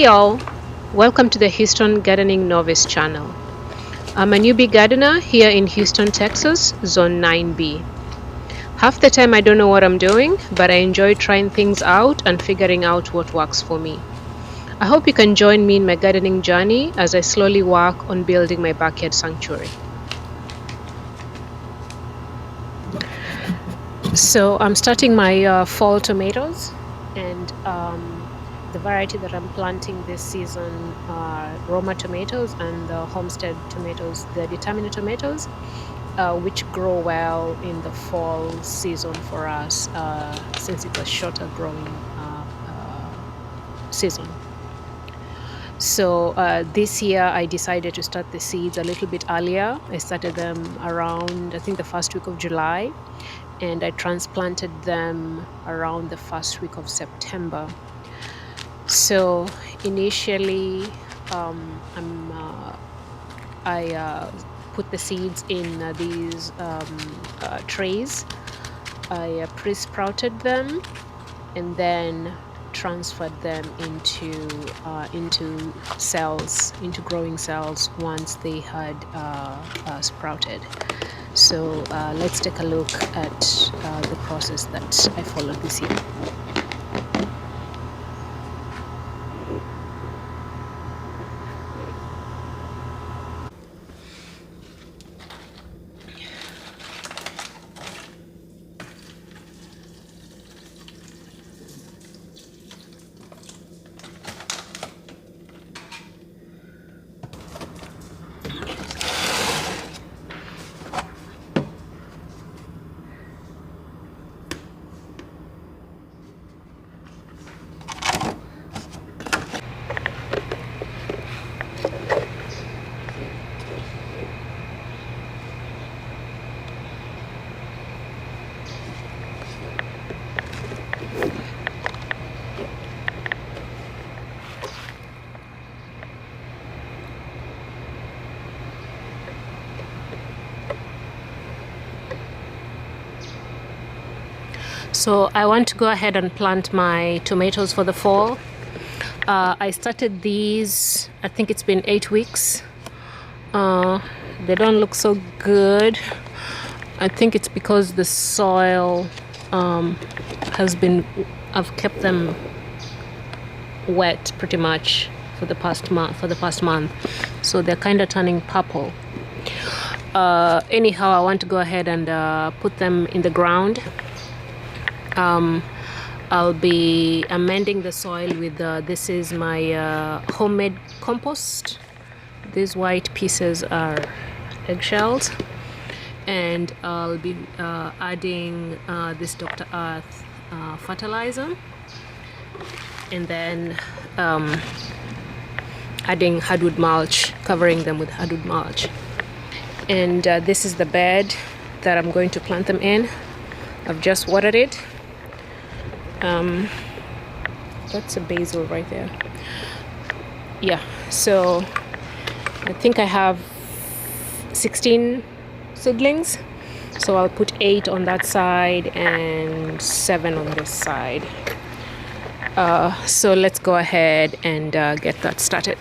Hey y'all, welcome to the Houston Gardening Novice channel. I'm a newbie gardener here in Houston, Texas, Zone 9B. Half the time I don't know what I'm doing, but I enjoy trying things out and figuring out what works for me. I hope you can join me in my gardening journey as I slowly work on building my backyard sanctuary. So I'm starting my fall tomatoes, and the variety that I'm planting this season are Roma tomatoes and the Homestead tomatoes, the Determinate tomatoes, which grow well in the fall season for us, since it's a shorter growing season. So this year I decided to start the seeds a little bit earlier. I started them around, I think, the first week of July, and I transplanted them around the first week of September. So initially, I put the seeds in these trays. I pre-sprouted them and then transferred them into cells, into growing cells once they had sprouted. So let's take a look at the process that I followed this year. So I want to go ahead and plant my tomatoes for the fall. I started these, I think it's been 8 weeks. They don't look so good. I think it's because the soil I've kept them wet pretty much for the past month. So they're kind of turning purple. Anyhow, I want to go ahead and put them in the ground. I'll be amending the soil with this is my homemade compost. These white pieces are eggshells, and I'll be adding this Dr. Earth fertilizer, and then adding hardwood mulch, covering them with hardwood mulch. And this is the bed that I'm going to plant them in. I've just watered it. That's a basil right there. Yeah, so I think I have 16 seedlings, so I'll put 8 on that side and 7 on this side. So let's go ahead and get that started.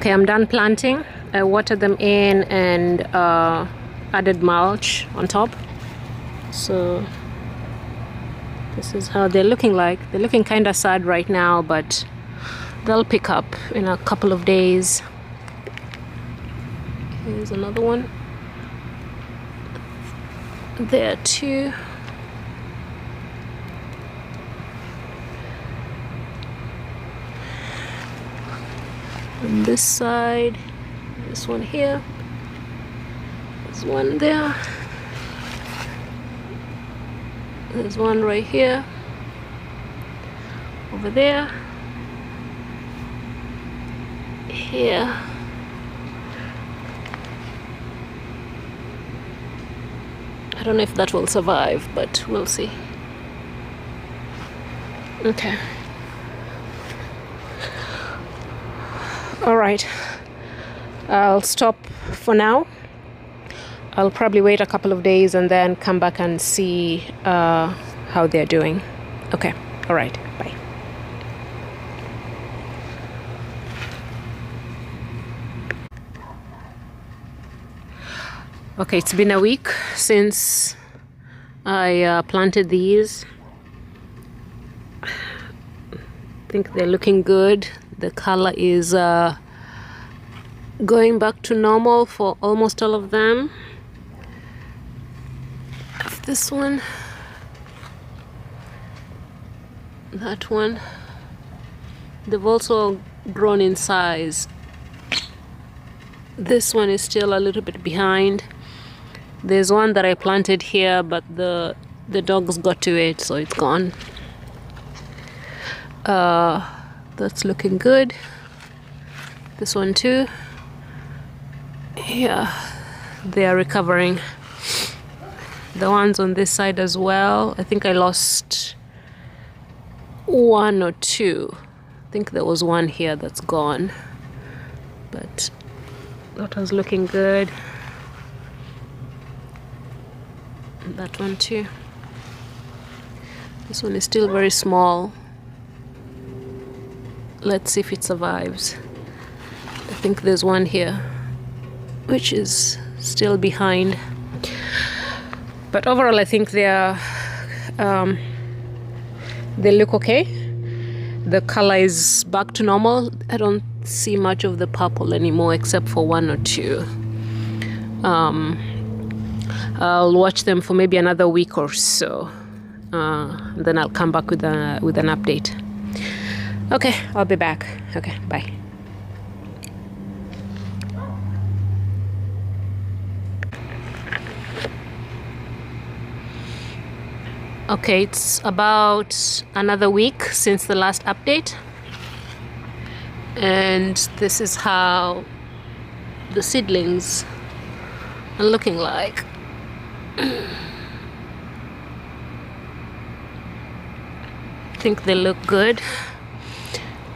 Okay, I'm done planting. I watered them in and added mulch on top. So this is how they're looking like. They're looking kind of sad right now, but they'll pick up in a couple of days. Here's another one. There too. On this side, this one here, there's one there, there's one right here, over there, here, I don't know if that will survive, but we'll see. Okay. All right, I'll stop for now. I'll probably wait a couple of days and then come back and see how they're doing. Okay, all right, bye. Okay, it's been a week since I planted these. I think they're looking good. The color is going back to normal for almost all of them. This one, that one, they've also grown in size. This one is still a little bit behind. There's one that I planted here, but the dogs got to it, so it's gone. That's looking good. This one too. Yeah, they are recovering. The ones on this side as well. I think I lost one or two. I think there was one here that's gone, but that one's looking good. That one too. This one is still very small. Let's see if it survives. I think there's one here which is still behind, but overall I think they look okay. The color is back to normal. I don't see much of the purple anymore except for one or two. I'll watch them for maybe another week or so, then I'll come back with an update. Okay, I'll be back. Okay, bye. Okay, it's about another week since the last update, and this is how the seedlings are looking like. I think they look good.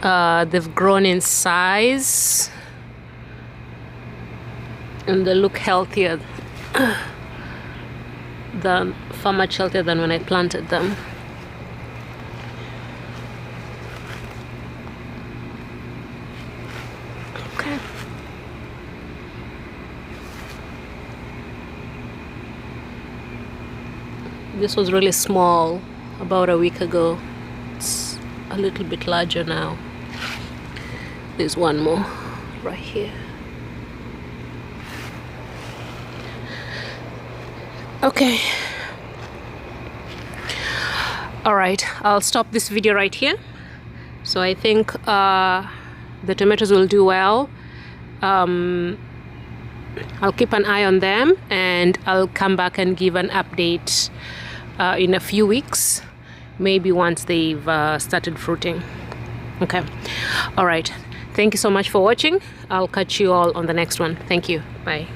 They've grown in size and they look healthier far much healthier than when I planted them. Okay. This was really small about a week ago. It's a little bit larger now. There's one more right here. Okay. All right, I'll stop this video right here. So I think the tomatoes will do well. I'll keep an eye on them and I'll come back and give an update in a few weeks, maybe once they've started fruiting. Okay. All right. Thank you so much for watching. I'll catch you all on the next one. Thank you. Bye.